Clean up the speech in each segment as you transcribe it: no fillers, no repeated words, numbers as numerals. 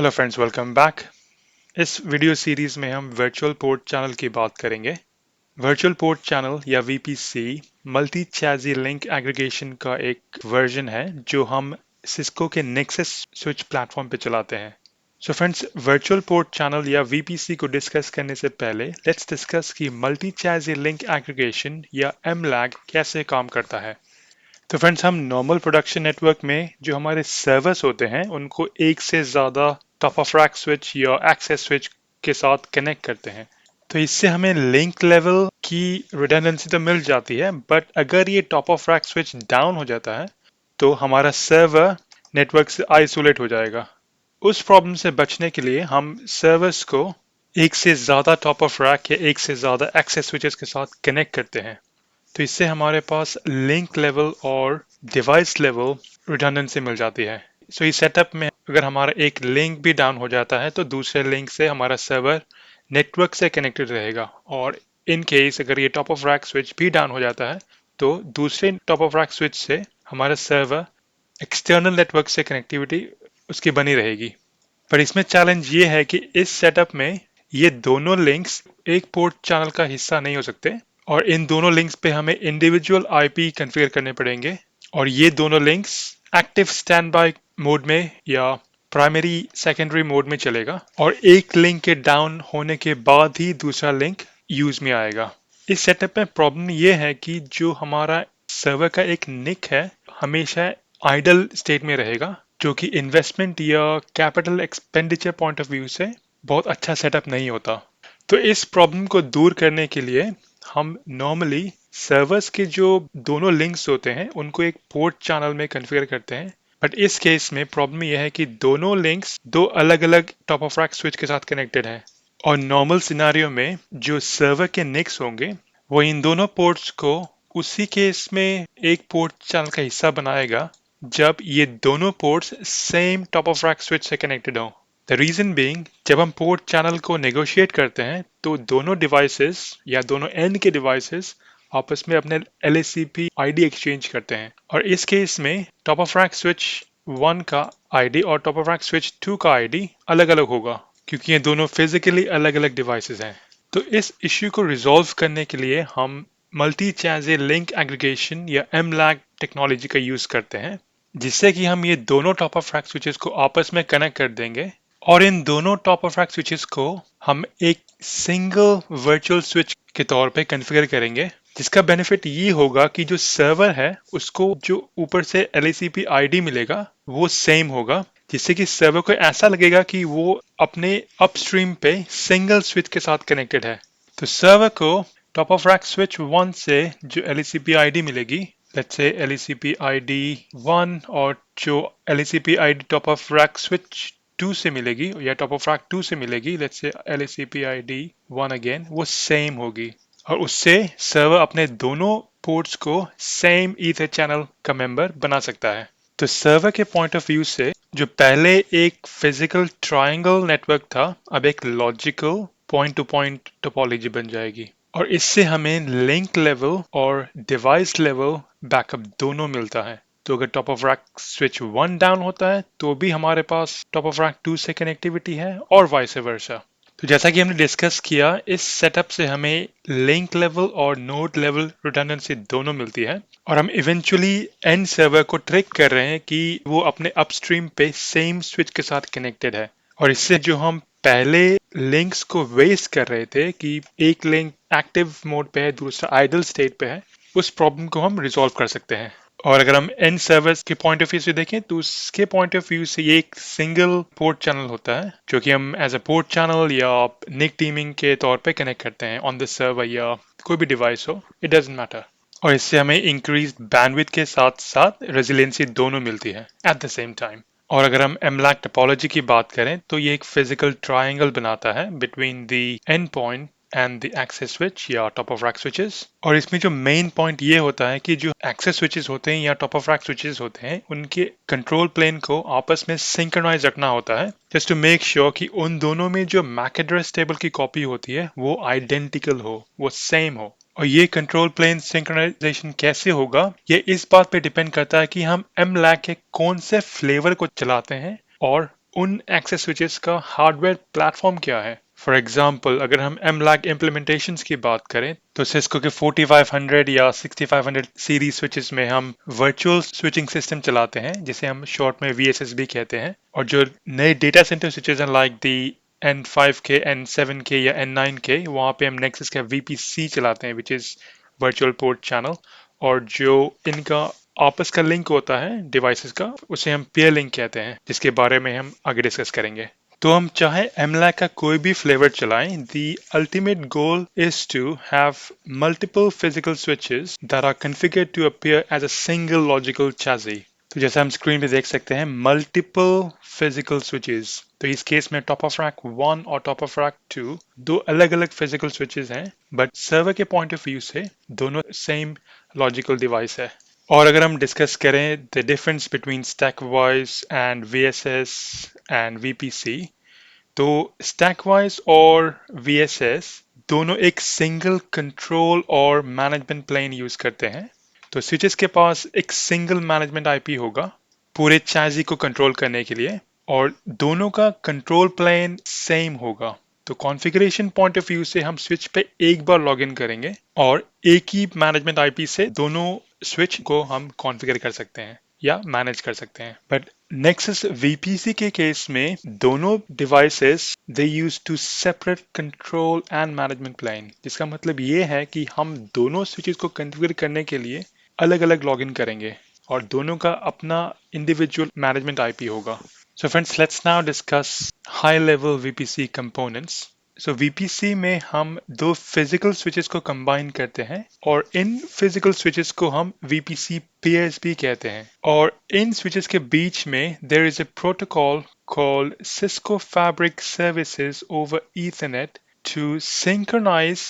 Hello friends, welcome back. इस video series में हम वर्चुअल पोर्ट चैनल की बात करेंगे। वर्चुअल पोर्ट चैनल या वीपीसी मल्टी चैजी लिंक एग्रीगेशन का एक वर्जन है जो हम सिस्को के नेक्सस स्विच प्लेटफॉर्म पे चलाते हैं। So friends, virtual port channel या वीपीसी को डिस्कस करने से पहले लेट्स डिस्कस कि मल्टी चैजी लिंक एग्रीगेशन या एमलैग कैसे काम करता है। तो फ्रेंड्स, हम नॉर्मल प्रोडक्शन नेटवर्क में जो हमारे सर्वर्स होते हैं उनको एक से ज़्यादा टॉप ऑफ रैक स्विच या एक्सेस स्विच के साथ कनेक्ट करते हैं। तो इससे हमें लिंक लेवल की रिडंडेंसी तो मिल जाती है, बट अगर ये top of rack switch down हो जाता है तो हमारा सर्वर नेटवर्क से आइसोलेट हो जाएगा। उस प्रॉब्लम से बचने के लिए हम सर्वर्स को एक से ज़्यादा टॉप ऑफ रैक या एक से ज़्यादा एक्सेस स्विचेस के साथ कनेक्ट करते हैं। तो इससे हमारे पास लिंक लेवल और डिवाइस लेवल रिडंडेंसी मिल जाती है। सो इस सेटअप में अगर हमारा एक लिंक भी डाउन हो जाता है तो दूसरे लिंक से हमारा सर्वर नेटवर्क से कनेक्टेड रहेगा, और इन केस अगर ये टॉप ऑफ रैक स्विच भी डाउन हो जाता है तो दूसरे टॉप ऑफ रैक स्विच से हमारा सर्वर एक्सटर्नल नेटवर्क से कनेक्टिविटी उसकी बनी रहेगी। पर इसमें चैलेंज ये है कि इस सेटअप में ये दोनों लिंक्स एक पोर्ट चैनल का हिस्सा नहीं हो सकते, और इन दोनों लिंक्स पे हमें इंडिविजुअल आईपी कॉन्फ़िगर करने पड़ेंगे। और ये दोनों links active stand by mode में या प्राइमरी सेकेंडरी मोड में चलेगा, और एक लिंक के डाउन होने के बाद ही दूसरा लिंक यूज में आएगा। इस सेटअप में प्रॉब्लम ये है कि जो हमारा सर्वर का एक निक है हमेशा आइडल स्टेट में रहेगा, जो कि इन्वेस्टमेंट या capital expenditure point of view से बहुत अच्छा सेटअप नहीं होता। तो इस प्रॉब्लम को दूर करने के लिए हम नॉर्मली सर्वर्स के जो दोनों लिंक्स होते हैं उनको एक पोर्ट चैनल में कॉन्फ़िगर करते हैं। बट इस केस में प्रॉब्लम यह है कि दोनों लिंक्स दो अलग अलग टॉप ऑफ रैक स्विच के साथ कनेक्टेड हैं, और नॉर्मल सिनारियो में जो सर्वर के निक्स होंगे वो इन दोनों पोर्ट्स को उसी केस में एक पोर्ट चैनल का हिस्सा बनाएगा जब ये दोनों ports same top of rack switch से कनेक्टेड हों। द रीजन बीइंग, जब हम पोर्ट चैनल को नेगोशिएट करते हैं तो दोनों डिवाइसेस या दोनों एंड के डिवाइसेस आपस में अपने LACP आईडी एक्सचेंज करते हैं, और इस केस में टॉप ऑफ रैक स्विच 1 का आईडी और टॉप ऑफ रैक स्विच 2 का आईडी अलग अलग होगा, क्योंकि ये दोनों फिजिकली अलग अलग डिवाइसेस हैं। तो इस इश्यू को रिजॉल्व करने के लिए हम मल्टी चैनल लिंक एग्रीगेशन या एमलैग टेक्नोलॉजी का यूज करते हैं, जिससे कि हम ये दोनों टॉप ऑफ रैक स्विचेस को आपस में कनेक्ट कर देंगे, और इन दोनों टॉप ऑफ रैक स्विचेस को हम एक सिंगल वर्चुअल स्विच के तौर पे कॉन्फ़िगर करेंगे, जिसका बेनिफिट ये होगा कि जो सर्वर है उसको जो ऊपर से LACP आईडी मिलेगा वो सेम होगा, जिससे कि सर्वर को ऐसा लगेगा कि वो अपने अपस्ट्रीम पे सिंगल स्विच के साथ कनेक्टेड है। तो सर्वर को टॉप ऑफ रैक स्विच 1 से जो LACP आईडी मिलेगी, लेट्स से LACP आईडी 1, और जो LACP ID top of rack switch 2 से मिलेगी या टॉप ऑफ रैक 2 से मिलेगी, let's say LACP ID 1 again, वो सेम होगी, और उससे सर्वर अपने दोनों पोर्ट्स को सेम ईथर चैनल का मेंबर बना सकता है। तो सर्वर के पॉइंट ऑफ व्यू से जो पहले एक फिजिकल ट्रायंगल नेटवर्क था अब एक logical point two point topology बन जाएगी, और इससे हमें लिंक लेवल और डिवाइस लेवल बैकअप दोनों मिलता है। तो अगर top of rack switch 1 down होता है तो भी हमारे पास टॉप ऑफ रैक 2 से कनेक्टिविटी है, और वाइस वर्सा। तो जैसा कि हमने डिस्कस किया, इस सेटअप से हमें लिंक लेवल और नोड लेवल रिडंडेंसी दोनों मिलती है, और हम इवेंचुअली एंड सर्वर को ट्रिक कर रहे हैं कि वो अपने अपस्ट्रीम पे सेम स्विच के साथ कनेक्टेड है, और इससे जो हम पहले लिंक्स को वेस्ट कर रहे थे कि एक लिंक एक्टिव मोड पे है दूसरा आइडल स्टेट पे है, उस प्रॉब्लम को हम रिजॉल्व कर सकते हैं। और अगर हम एंड सर्वर्स के पॉइंट ऑफ व्यू से देखें तो उसके पॉइंट ऑफ व्यू से ये एक सिंगल पोर्ट चैनल होता है जो कि हम एज अ पोर्ट चैनल या निक टीमिंग के तौर पे कनेक्ट करते हैं ऑन द सर्वर या कोई भी डिवाइस हो, इट डजंट मैटर। और इससे हमें इंक्रीज बैंडविड्थ के साथ साथ रेजिलियंसी दोनों मिलती है एट द सेम टाइम। और अगर हम एमलैक टोपोलॉजी की बात करें तो ये एक फिजिकल ट्रायंगल बनाता है between the end point and the access switch या टॉप ऑफ रैक स्विचेस। और इसमें जो मेन पॉइंट ये होता है कि जो एक्सेस स्विचेस होते हैं या टॉप ऑफ रैक स्विचेस होते हैं उनके कंट्रोल प्लेन को आपस में सिंक्रोनाइज रखना होता है, जस्ट टू मेक श्योर कि उन दोनों में जो मैक एड्रेस टेबल की कॉपी होती है वो आइडेंटिकल हो, वो सेम हो। और ये कंट्रोल प्लेन सिंक्रोनाइजेशन कैसे होगा ये इस बात पे डिपेंड करता है कि हम एमलैक के कौन से फ्लेवर को चलाते हैं और उन एक्सेस स्विचेस का हार्डवेयर प्लेटफॉर्म क्या है। फॉर एग्जांपल अगर हम MLAG इम्प्लीमेंटेशंस की बात करें तो सिस्को के 4500 या 6500 सीरीज स्विचेस में हम वर्चुअल स्विचिंग सिस्टम चलाते हैं जिसे हम शॉर्ट में VSSB कहते हैं। और जो नए डेटा सेंटर स्विचेस हैं लाइक दी N5K, N7K या N9K, वहाँ पे हम नेक्सस का VPC चलाते हैं which is virtual port channel. और जो इनका आपस का लिंक होता है डिवाइसेस का उसे हम पेयर लिंक कहते हैं जिसके बारे में हम आगे डिस्कस करेंगे। तो हम चाहे MLAG का कोई भी फ्लेवर चलाएं, the ultimate goal is to have multiple physical switches that are configured to appear as a single logical chassis। तो जैसे हम स्क्रीन पे देख सकते हैं मल्टीपल फिजिकल स्विचेस, तो इस केस में टॉप ऑफ रैक 1 और टॉप ऑफ रैक 2 दो अलग अलग फिजिकल स्विचेस हैं, बट सर्वर के पॉइंट ऑफ व्यू से दोनों सेम लॉजिकल डिवाइस है। और अगर हम डिस्कस करें the difference between stack voice and VSS and VPC, तो स्टैक वॉइस और VSS दोनों एक सिंगल कंट्रोल और मैनेजमेंट प्लेन यूज करते हैं। तो स्विचेस के पास एक सिंगल मैनेजमेंट आईपी होगा पूरे चैसी को कंट्रोल करने के लिए, और दोनों का कंट्रोल प्लेन सेम होगा। तो कॉन्फ़िगरेशन पॉइंट ऑफ व्यू से हम स्विच पे एक बार लॉगिन करेंगे और एक ही मैनेजमेंट आईपी से दोनों स्विच को हम कॉन्फ़िगर कर सकते हैं या मैनेज कर सकते हैं। बट नेक्सस VPC के केस में दोनों devices they use two separate control and management plane, जिसका मतलब ये है कि हम दोनों स्विचेस को कॉन्फ़िगर करने के लिए अलग अलग लॉगिन करेंगे और दोनों का अपना इंडिविजुअल मैनेजमेंट आईपी होगा। So friends, let's now discuss high-level VPC components. So VPC में हम दो फिजिकल स्विचेस को कंबाइन करते हैं और इन फिजिकल स्विचेस को हम VPC pairs भी कहते हैं। और इन स्विचेस के बीच में there is a protocol called Cisco Fabric Services over Ethernet to synchronize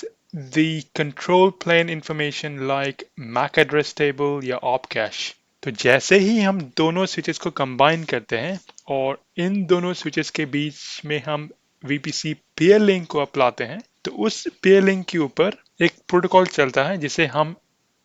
the control plane information like MAC address table या op cache। तो जैसे ही हम दोनों स्विचेस को कंबाइन करते हैं और इन दोनों स्विचेस के बीच में हम VPC पेयर लिंक को अपलाते हैं, तो उस पेयर लिंक के ऊपर एक प्रोटोकॉल चलता है जिसे हम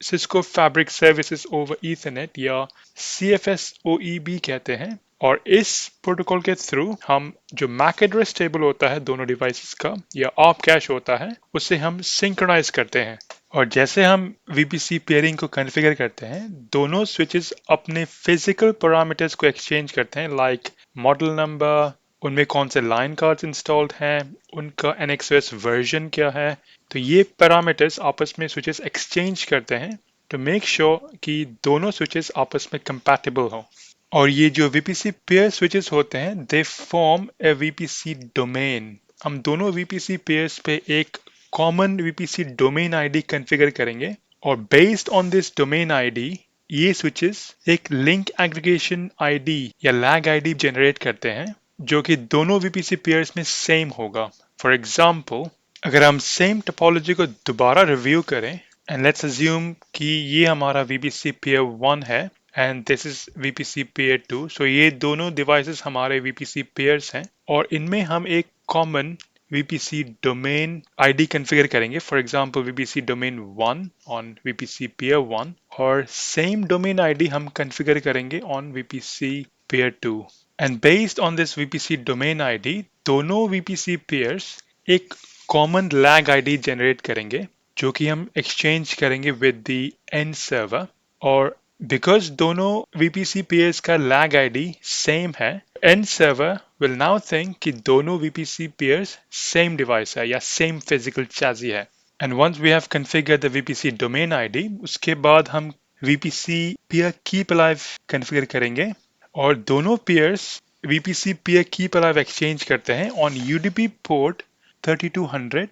Cisco fabric services over Ethernet या CFSOEB कहते हैं। और इस प्रोटोकॉल के थ्रू हम जो मैक एड्रेस टेबल होता है दोनों डिवाइसेस का या ऑप कैश होता है उसे हम सिंक्रोनाइज करते हैं। और जैसे हम VPC पेयरिंग को कॉन्फ़िगर करते हैं दोनों स्विचेस अपने फिजिकल पैरामीटर्स को एक्सचेंज करते हैं लाइक मॉडल नंबर, उनमें कौन से लाइन कार्ड्स इंस्टॉल्ड हैं, उनका NXOS वर्जन क्या है। तो ये पैरामीटर्स आपस में स्विचेस एक्सचेंज करते हैं टू मेक श्योर कि दोनों स्विचेस आपस में कंपैटिबल हो। और ये जो VPC पेयर स्विचेस होते हैं they form A VPC domain. हम दोनों VPC पेयर्स पे एक common VPC domain ID configure करेंगे और based on this domain ID ये स्विचेस एक लिंक एग्रीगेशन आईडी या लैग आईडी जनरेट करते हैं जो कि दोनों VPC पेयर्स में सेम होगा। फॉर एग्जांपल अगर हम सेम टोपोलॉजी को दोबारा रिव्यू करें एंड लेट्स अज्यूम कि ये हमारा VPC पेयर 1 है and this is VPC pair 2, सो ये दोनों डिवाइसेस हमारे VPC पेयर्स हैं और इनमें हम एक common VPC domain ID configure करेंगे। For example VPC domain 1 on VPC pair 1 और सेम डोमेन आईडी हम कॉन्फ़िगर करेंगे on VPC pair 2। And based on this VPC domain ID दोनों VPC पेयर्स एक कॉमन लैग आईडी जनरेट करेंगे जो कि हम एक्सचेंज करेंगे विद द एंड सर्वर। और बिकॉज दोनों VPC पेयर्स का लैग आईडी सेम है, end server will now think कि दोनों VPC पेयर्स सेम डिवाइस है या सेम फिजिकल चैसी है। And once we have configured the VPC domain ID उसके बाद हम VPC peer keep alive configure करेंगे और दोनों peers VPC peer keep alive exchange करते हैं on UDP port 3200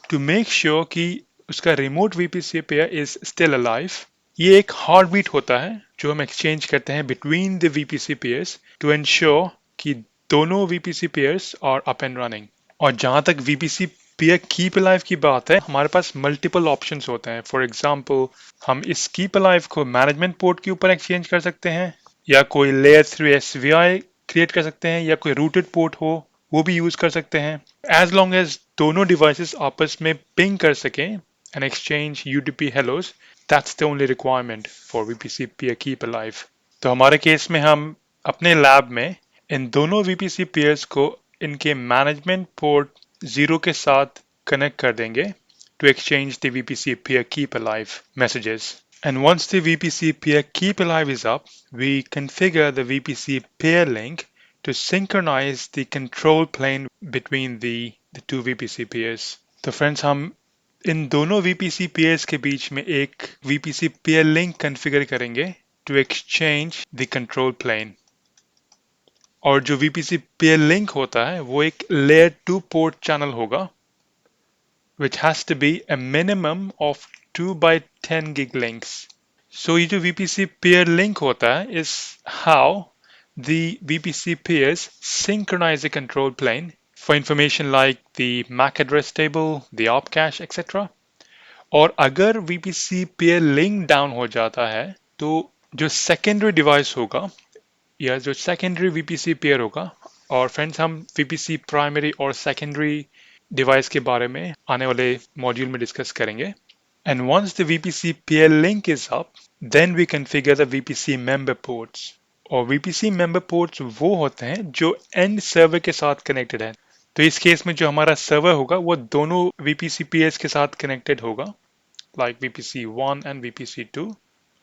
to make sure कि उसका remote VPC peer is still alive. ये एक हार्ट बीट होता है जो हम एक्सचेंज करते हैं between the VPC peers to ensure कि दोनों VPC peers are up and running. और जहां तक VPC पेयर कीप अलाइव की बात है हमारे पास मल्टीपल ऑप्शंस होते हैं। फॉर एग्जांपल हम इस कीप अलाइव को मैनेजमेंट पोर्ट के ऊपर एक्सचेंज कर सकते हैं या कोई लेयर 3 SVI क्रिएट कर सकते हैं या कोई रूटेड पोर्ट हो वो भी यूज कर सकते हैं, एज लॉन्ग एज दोनों डिवाइसेस आपस में पिंग कर सकें and exchange UDP Hallows. That's the only requirement for VPC peer keep alive. तो हमारे केस में हम अपने लैब में इन दोनों VPC पेयर्स को इनके मैनेजमेंट पोर्ट 0 के साथ कनेक्ट कर देंगे to exchange the VPC peer keep alive messages. And once the VPC peer keep alive is up, we configure the VPC peer link to synchronize the control plane between the two VPC peers. तो friends हम इन दोनों VPC peers के बीच में एक VPC peer link configure करेंगे to exchange the control plane. और जो VPC peer link होता है वो एक layer 2 port channel होगा which has to be a minimum of 2 by 10 gig links. So ये जो VPC peer link होता है is how the VPC peers synchronize the control plane for information like the MAC address table, the op cache, etc. और अगर VPC peer link down हो जाता है तो जो secondary device होगा या जो secondary VPC peer होगा, और फ्रेंड्स हम VPC primary और secondary डिवाइस के बारे में आने वाले मॉड्यूल में डिस्कस करेंगे. And once the VPC peer link is up, then we configure the VPC member ports. और VPC member ports वो होते हैं जो end server के साथ कनेक्टेड है. तो इस केस में जो हमारा सर्वर होगा वो दोनों VPC peers के साथ कनेक्टेड होगा, like VPC 1 and VPC 2.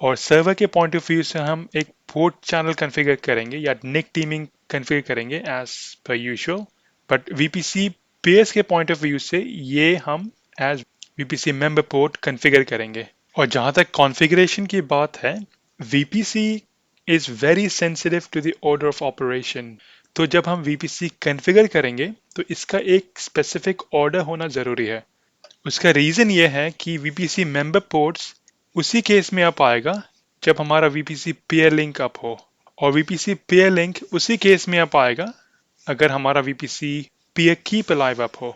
और सर्वर के पॉइंट ऑफ व्यू से हम एक पोर्ट चैनल कॉन्फ़िगर करेंगे या निक टीमिंग कॉन्फ़िगर करेंगे as per usual. But VPC peers के पॉइंट ऑफ व्यू से ये हम as VPC member port configure करेंगे. और जहां तक कॉन्फ़िगरेशन की बात है, VPC is very sensitive to the order of operation. तो जब हम VPC कॉन्फ़िगर करेंगे तो इसका एक स्पेसिफिक ऑर्डर होना जरूरी है. उसका रीजन ये है कि VPC मेंबर पोर्ट्स उसी केस में अप आएगा जब हमारा VPC पेयर लिंक अप हो, और VPC पेयर लिंक उसी केस में अप आएगा अगर हमारा VPC peer keep alive up हो.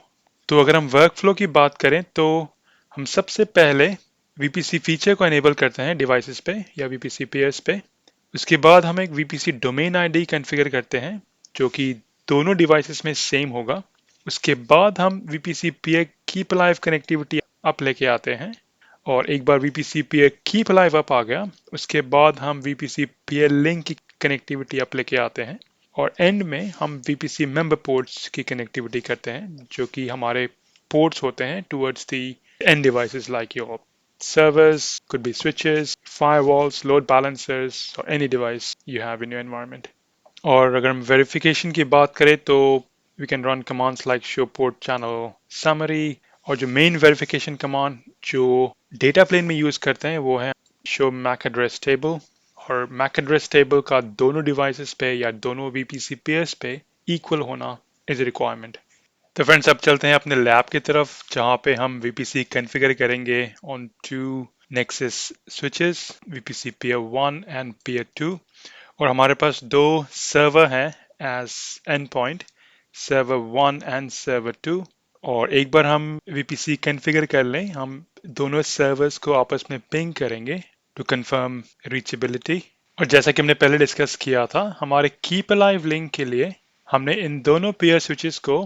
तो अगर हम वर्क फ्लो की बात करें तो हम सबसे पहले VPC फीचर को एनेबल करते हैं डिवाइसेस पे या VPC पेयर्स पे. उसके बाद हम एक VPC डोमेन आईडी कॉन्फ़िगर करते हैं जो कि दोनों डिवाइसेस में सेम होगा. उसके बाद हम VPC peer keep alive connectivity up लेके आते हैं, और एक बार VPC peer keep alive up आ गया उसके बाद हम VPC peer link की कनेक्टिविटी अप लेके आते हैं, और एंड में हम VPC member ports की कनेक्टिविटी करते हैं जो कि हमारे ports होते हैं towards the end devices like your servers, could be switches, firewalls, load balancers or any device you have in your environment. और अगर हम वेरिफिकेशन की बात करें तो we can run commands like show port channel summary, और जो main verification command जो डेटा प्लेन में यूज करते हैं वो है show MAC address table. और MAC address table का दोनों डिवाइसेस पे या दोनों VPC पेयर्स पे इक्वल होना इज रिक्वायरमेंट. तो फ्रेंड्स अब चलते हैं अपने लैब की तरफ जहाँ पे हम VPC कॉन्फ़िगर करेंगे on two Nexus switches, VPC peer 1 and peer 2. और हमारे पास दो सर्वर हैं as end point, server 1 and server 2. और एक बार हम VPC कॉन्फ़िगर कर लें हम दोनों सर्वर्स को आपस में पिंग करेंगे टू कंफर्म रीचेबिलिटी. और जैसा कि हमने पहले डिस्कस किया था, हमारे कीप अलाइव लिंक के लिए हमने इन दोनों पेयर स्विचेस को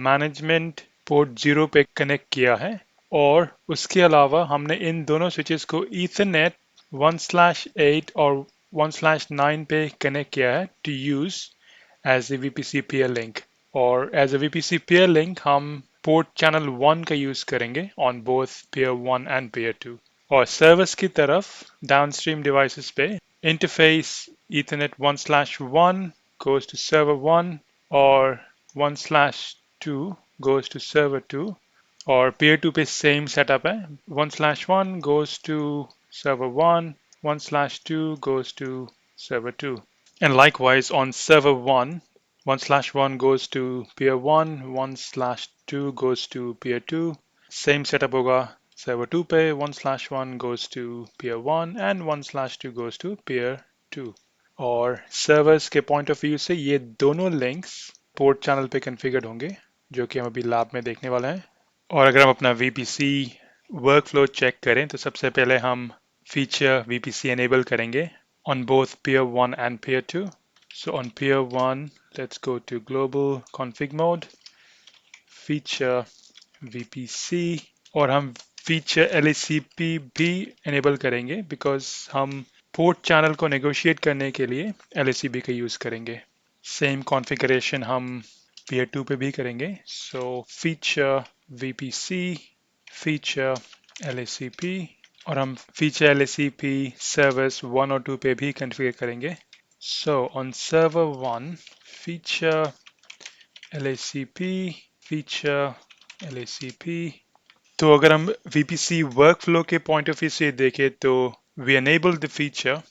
मैनेजमेंट पोर्ट 0 पे कनेक्ट किया है, और उसके अलावा हमने इन दोनों स्विचेस को ईथरनेट 1/8 और 1/9 पे कनेक्ट किया है to use as a VPC peer link. और as a VPC peer link हम पोर्ट चैनल 1 का यूज करेंगे on both peer 1 and peer 2. और सर्विस की तरफ डाउनस्ट्रीम डिवाइसेस पे interface ethernet 1/1 goes to server 1 और 1/2 goes to server 2. और peer 2 पे सेम सेटअप है, 1/1 goes to server 1, 1/2 goes to server 2. And likewise on server 1, 1/1 goes to peer 1, 1/2 goes to peer 2. Same setup होगा server 2 पे, 1/1 goes to peer 1 and 1/2 goes to peer 2. और servers के point of view से ये दोनों links port channel पे configured होंगे जो कि हम अभी लैब में देखने वाले हैं. और अगर हम अपना VPC वर्कफ्लो चेक करें तो सबसे पहले हम फीचर VPC एनेबल करेंगे on both peer 1 and peer 2. So on peer 1, let's go to global config mode, feature VPC, और हम फीचर LACP भी एनेबल करेंगे बिकॉज हम पोर्ट चैनल को नेगोशिएट करने के लिए LACP का यूज करेंगे. सेम कॉन्फ़िगरेशन हम peer 2 पे भी करेंगे। सो फीचर VPC, फीचर LACP, और हम फीचर LACP सर्वर्स 1 और 2 पे भी कॉन्फ़िगर करेंगे। So on server 1 feature LACP, feature LACP। तो अगर हम VPC वर्कफ्लो के पॉइंट ऑफ व्यू से देखें तो वी एनेबल द फीचर।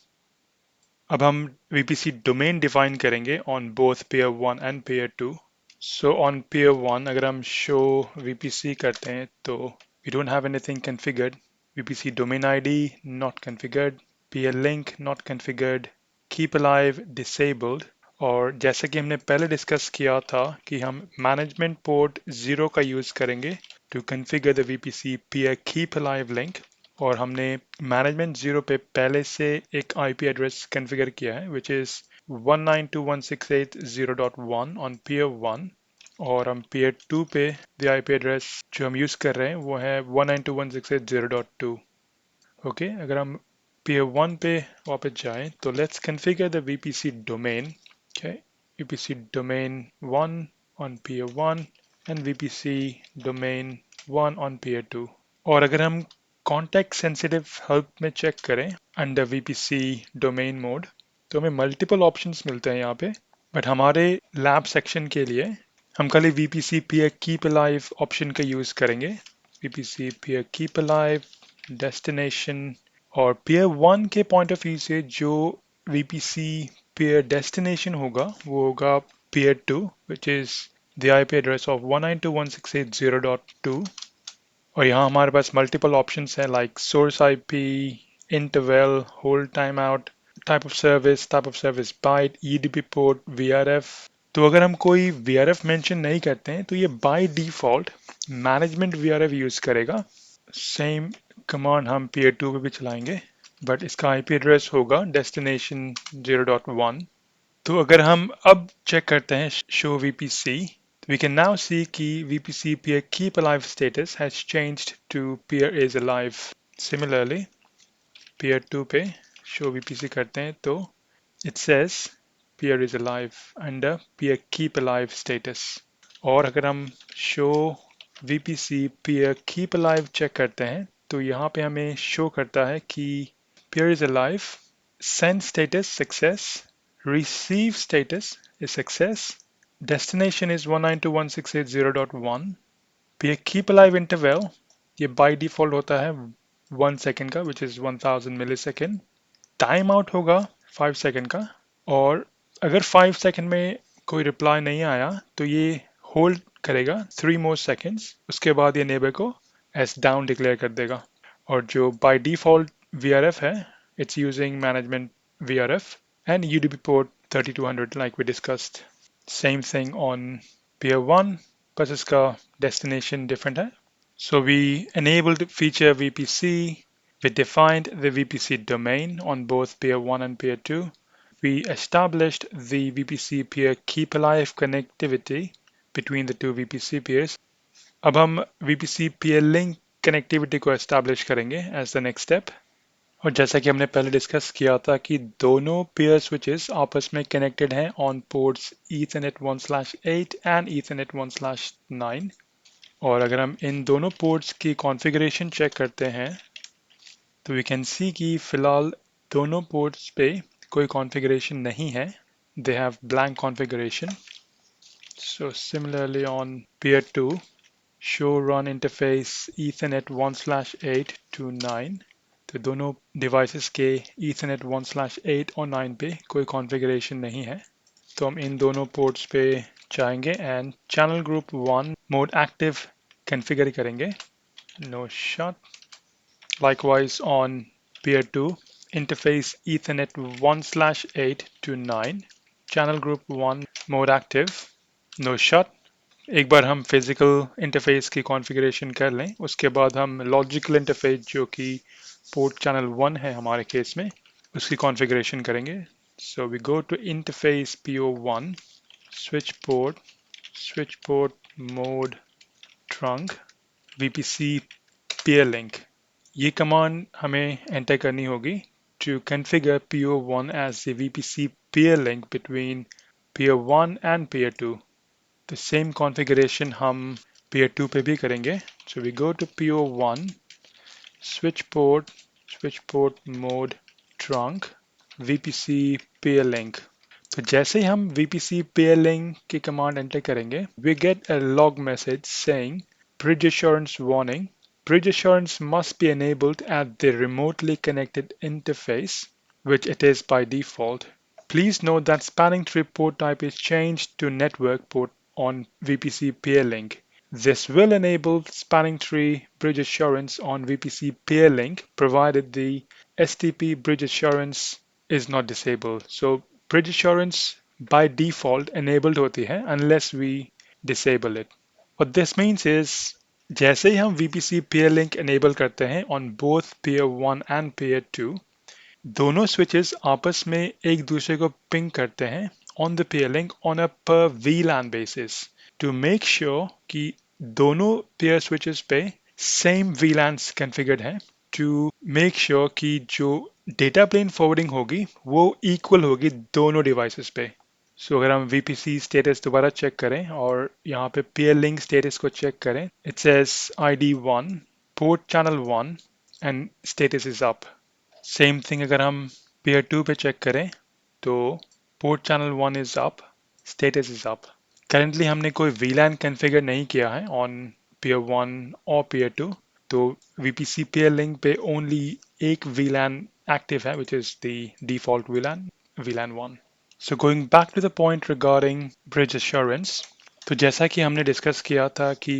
अब हम VPC डोमेन डिफाइन करेंगे on both peer 1 and peer 2। So on peer 1 अगर हम शो VPC करते हैं तो we don't have anything configured. VPC domain ID not configured, peer link not configured, keep alive disabled. और जैसा कि हमने पहले डिस्कस किया था कि हम मैनेजमेंट पोर्ट 0 का यूज़ करेंगे to configure the VPC peer keep alive link। और हमने मैनेजमेंट 0 पे पहले से एक IP एड्रेस कॉन्फ़िगर किया है विच इज़ 192.168.0.1 ऑन peer 1। और हम peer 2 पे द IP एड्रेस जो हम यूज़ कर रहे हैं वो है 192.168.0.2। ओके, अगर हम peer 1 पे वापस जाएं तो let's configure the VPC domain. Okay, VPC domain 1 on peer 1 and VPC domain 1 on peer 2। और अगर हम कॉन्टेक्स्ट सेंसिटिव हेल्प में चेक करें अंडर VPC डोमेन मोड तो हमें मल्टीपल ऑप्शंस मिलते हैं यहाँ पे। बट हमारे लैब सेक्शन के लिए हम खाली VPC peer keep alive option का यूज़ करेंगे। VPC peer keep alive destination, और peer 1 के पॉइंट ऑफ व्यू से जो VPC peer डेस्टिनेशन होगा वो होगा peer 2 which is the IP address of 192.168.0.2। और यहाँ हमारे पास मल्टीपल ऑप्शंस हैं like source IP, interval, hold time out, type of service byte, EDP port, VRF। तो अगर हम कोई VRF मेंशन नहीं करते हैं तो ये by default management VRF use करेगा। सेम कमांड हम peer 2 पे भी चलाएंगे बट इसका IP एड्रेस होगा डेस्टिनेशन 0.1। तो अगर हम अब चेक करते हैं show VPC, we can now see कि VPC peer keep alive status has changed to peer is alive। Similarly, peer 2 पे show VPC करते हैं तो it says peer is alive under peer keep alive status। और अगर हम show VPC peer keep alive check करते हैं तो यहाँ पे हमें शो करता है कि peer is alive, send status success, receive status is success, destination is 192.168.0.1, peer keep alive interval ये बाय डिफॉल्ट होता है 1 सेकेंड का which is 1000 millisecond, time out होगा 5 सेकेंड का। और अगर 5 सेकेंड में कोई रिप्लाई नहीं आया तो ये होल्ड करेगा 3 मोर सेकेंड्स, उसके बाद ये नेबर को एस डाउन डिक्लेयर कर देगा। और जो बाय डिफॉल्ट VRF है it's using management VRF and UDP port 3200 like we discussed। Same thing on peer 1 बस इसका destination different है। So we enabled feature VPC, we defined the VPC domain on both peer 1 and peer 2, we established the VPC peer keep alive connectivity between the two VPC peers। अब हम VPC peer link connectivity को establish करेंगे as the next step। और जैसा कि हमने पहले discuss किया था कि दोनों पेयर स्विचेस आपस में कनेक्टेड हैं on ports Ethernet 1/8 and Ethernet 1/9। और अगर हम इन दोनों पोर्ट्स की कॉन्फ़िगरेशन चेक करते हैं तो वी कैन सी कि फिलहाल दोनों पोर्ट्स पे कोई कॉन्फ़िगरेशन नहीं है, they have blank configuration. So similarly on pair 2 show run interface Ethernet 1/8 to 9, तो दोनों डिवाइसेस के Ethernet 1/8 और 9 पे कोई कॉन्फ़िगरेशन नहीं है। तो हम इन दोनों पोर्ट्स पे जाएंगे and channel group 1 mode active configure करेंगे, no shut. Likewise on peer 2 interface Ethernet 1/8 to 9, channel group 1 mode active, no shot। एक बार हम फिजिकल इंटरफेस की कॉन्फ़िगरेशन कर लें उसके बाद हम लॉजिकल इंटरफेस जो कि पोर्ट चैनल 1 है हमारे केस में उसकी कॉन्फ़िगरेशन करेंगे। So we go to interface PO1, switch port mode trunk, VPC peer link। ये कमांड हमें एंटर करनी होगी to configure PO1 as the VPC peer link between pair 1 and peer 2। तो सेम कॉन्फ़िगरेशन हम pair 2 पे भी करेंगे। So we go to peer 1, switch port mode trunk, VPC pair link। तो जैसे ही हम VPC pair link की कमांड एंटर करेंगे, we get a log message saying bridge assurance warning. Bridge assurance must be enabled at the remotely connected interface, which it is by default. Please note that spanning tree port type is changed to network port on VPC peer link. This will enable spanning tree bridge assurance on VPC peer link provided the STP bridge assurance is not disabled. So bridge assurance by default enabled होती है unless we disable it. What this means is जैसे ही हम VPC peer link enable करते हैं on both peer 1 and peer 2, दोनों switches आपस में एक दूसरे को पिंग करते हैं on the peer link on a per VLAN basis to make sure कि दोनों peer switches पे same VLANs configured हैं to make sure कि जो data plane forwarding होगी वो equal होगी दोनों devices पे। सो अगर हम VPC स्टेटस दोबारा चेक करें और यहाँ पे peer link स्टेटस को चेक करें, it says ID 1, port channel 1 and status is up। Same thing अगर हम पेयर 2 पे चेक करें तो port channel 1 is up, status is up. Currently हमने कोई VLAN कॉन्फ़िगर नहीं किया है ऑन पेयर 1 और पेयर 2, तो VPC पेयर लिंक पे ओनली एक VLAN एक्टिव है which is the default VLAN, VLAN 1। So going back to the point regarding bridge assurance, तो जैसा कि हमने डिस्कस किया था कि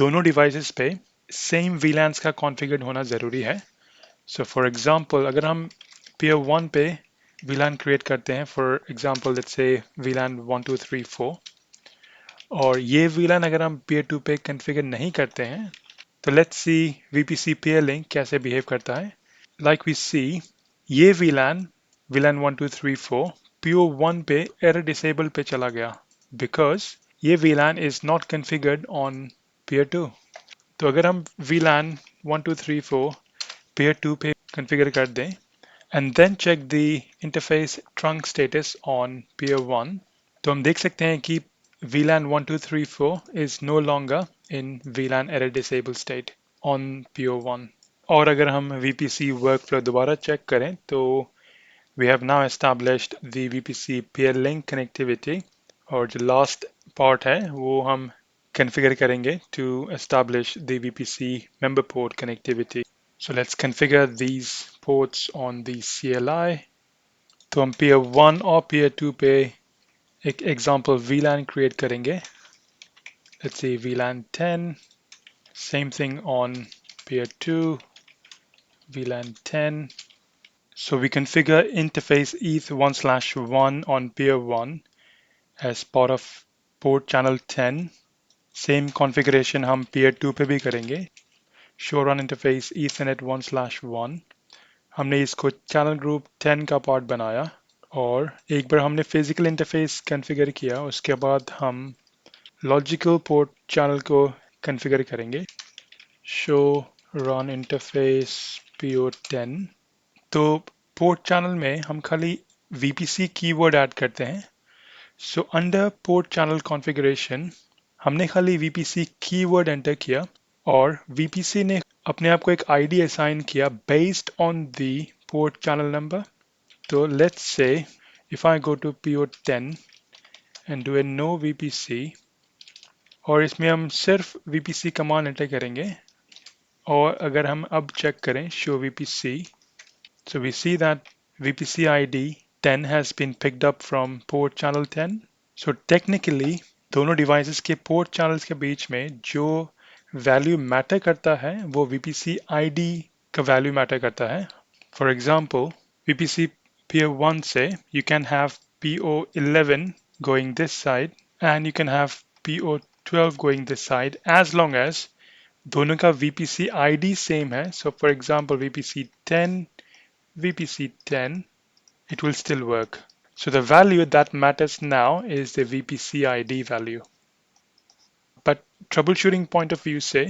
दोनों डिवाइसेस पे सेम VLANs का कॉन्फ़िगर होना ज़रूरी है। सो फॉर एग्जांपल अगर हम पेयर 1 पे VLAN क्रिएट करते हैं, for example let's say VLAN 1 2 3 4, और ये VLAN अगर हम पेयर 2 पे कॉन्फ़िगर नहीं करते हैं तो let's see VPC pair link कैसे बिहेव करता है। लाइक वी सी ये VLAN 1 2 3 4 पेयर 1 पे एरर डिसेबल पे चला गया बिकॉज ये VLAN is not configured on pair 2। तो अगर हम VLAN 1 2 3 4 पेयर 2 पे कॉन्फ़िगर कर दें and then check the interface trunk status on peer 1, तो हम देख सकते हैं कि VLAN 1 2 3 4 is no longer in VLAN error disable state on peer 1। और अगर हम VPC workflow दोबारा चेक करें तो we have now established the VPC peer link connectivity, और जो last part है वो हम configure करेंगे to establish the VPC member port connectivity। So let's configure these ports on the CLI। तो हम peer 1 और peer 2 पे एक example VLAN create करेंगे। Let's say VLAN 10, same thing on peer 2, VLAN 10। So we configure interface ETH1/1 on peer 1 as part of port channel 10। Same configuration हम peer 2 पे भी करेंगे। Show run interface Ethernet1/1। हमने इसको channel group 10 का part बनाया, और एक बार हमने फिजिकल इंटरफेस कॉन्फ़िगर किया उसके बाद हम लॉजिकल पोर्ट चैनल को कॉन्फ़िगर करेंगे। Show run interface PO10। तो पोर्ट चैनल में हम खाली VPC कीवर्ड ऐड करते हैं। So under port channel configuration हमने खाली VPC कीवर्ड एंटर किया और VPC ने अपने आप को एक ID असाइन किया based on the port channel number. तो let's say if I go to PO10 and do a no VPC, और इसमें हम सिर्फ VPC कमांड एंटर करेंगे, और अगर हम अब चेक करें show VPC, so we see that VPC ID 10 has been picked up from port channel 10। So technically दोनों डिवाइसेस के पोर्ट चैनल्स के बीच में जो वैल्यू मैटर करता है वो VPC ID का वैल्यू मैटर करता है। फॉर एग्जांपल VPC peer 1 से you can have PO11 going this side and you can have PO12 going this side as long as दोनों का VPC ID सेम है। So for example VPC 10, VPC 10, it will still work। So the value that matters now is the VPC ID value। But troubleshooting point of view say,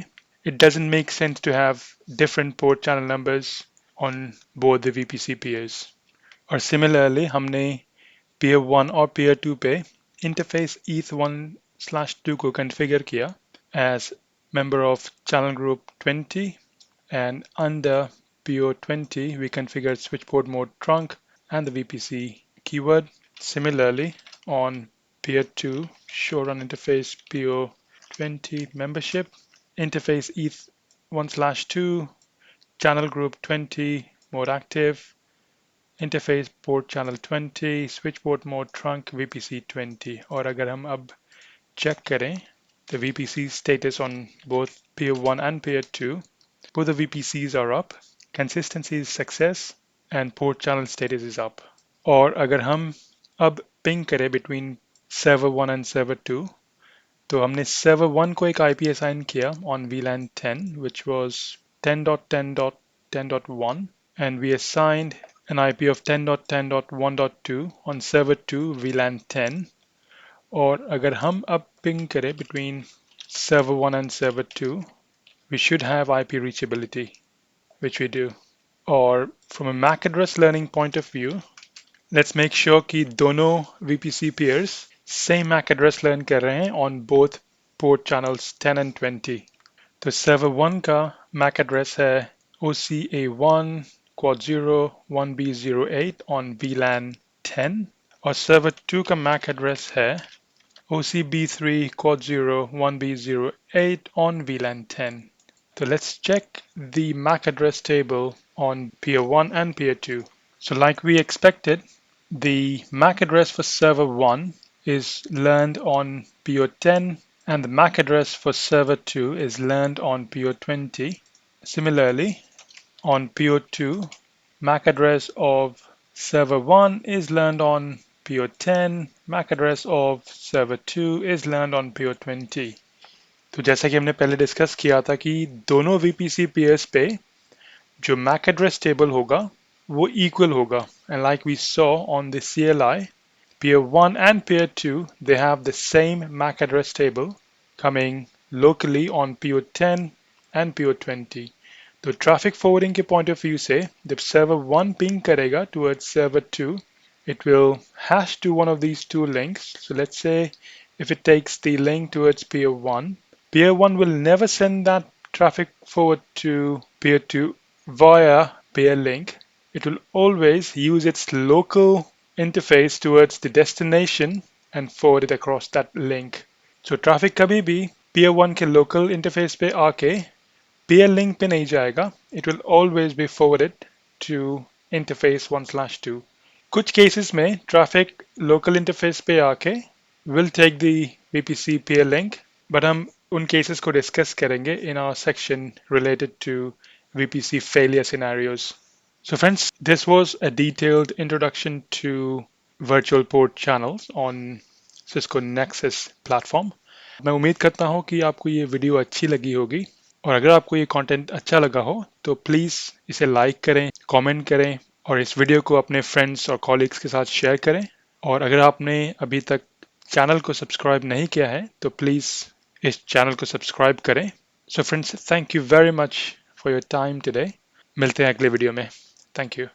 it doesn't make sense to have different port channel numbers on both the VPC peers। और similarly हमने pair 1 और pair 2 पे interface ETH1/2 को configure किया as member of channel group 20, and under PO20 we configured switchport mode trunk and the VPC keyword. Similarly, on peer 2 show run interface PO20 membership, interface ETH1/2, channel group 20 mode active, interface port channel 20, switch port mode trunk VPC 20। और अगर हम अब check करें the VPC status on both peer 1 and peer 2, both the VPCs are up, consistency is success, and port channel status is up। और अगर हम अब ping करें between server 1 and server 2, तो हमने server 1 को एक IP असाइन किया on VLAN 10 which was 10.10.10.1, and we assigned an IP of 10.10.1.2 on server 2 VLAN 10। और अगर हम अब पिंग करें between server 1 and server 2, we should have IP reachability, which we do। और from a MAC address learning point of view, let's make sure कि दोनों VPC peers same MAC address learn कर रहे हैं on both port channels 10 and 20। तो server 1 का MAC address है OCA1 quad 0 1B08 on VLAN 10, और server 2 का MAC address है OCB3 quad 0 1B08 on VLAN 10। So let's check the MAC address table on peer 1 and peer 2. So like we expected, the MAC address for server 1 is learned on PO10, and the MAC address for server 2 is learned on PO20. Similarly, on PO2, MAC address of server 1 is learned on PO10, MAC address of server 2 is learned on PO20। तो जैसा कि हमने पहले discuss किया था कि दोनों VPC peers पे जो MAC address table होगा वो equal होगा, and like we saw on the CLI, peer 1 and peer 2 they have the same MAC address table coming locally on PO10 and PO20। तो traffic forwarding के point of view से जब server 1 ping करेगा towards server 2, it will hash to one of these two links। So let's say if it takes the link towards peer 1, peer 1 will never send that traffic forward to peer 2 via peer link. It will always use its local interface towards the destination and forward it across that link। So traffic कभी भी peer 1 के local interface पे आके peer link पे नहीं जाएगा। It will always be forwarded to interface 1/2। कुछ cases में traffic local interface पे आके will take the VPC peer link, but हम उन cases को discuss करेंगे in our section related to VPC failure scenarios। So friends, this was a detailed introduction to virtual port channels on Cisco Nexus platform। मैं उम्मीद करता हूँ कि आपको ये वीडियो अच्छी लगी होगी, और अगर आपको ये कंटेंट अच्छा लगा हो तो प्लीज़ इसे लाइक करें, कमेंट करें, और इस वीडियो को अपने फ्रेंड्स और कॉलीग्स के साथ शेयर करें। और अगर आपने अभी तक चैनल को सब्सक्राइब नहीं किया है तो प्लीज़ इस चैनल को सब्सक्राइब करें। So friends, thank you very much for your time today. मिलते हैं अगले वीडियो में। Thank you.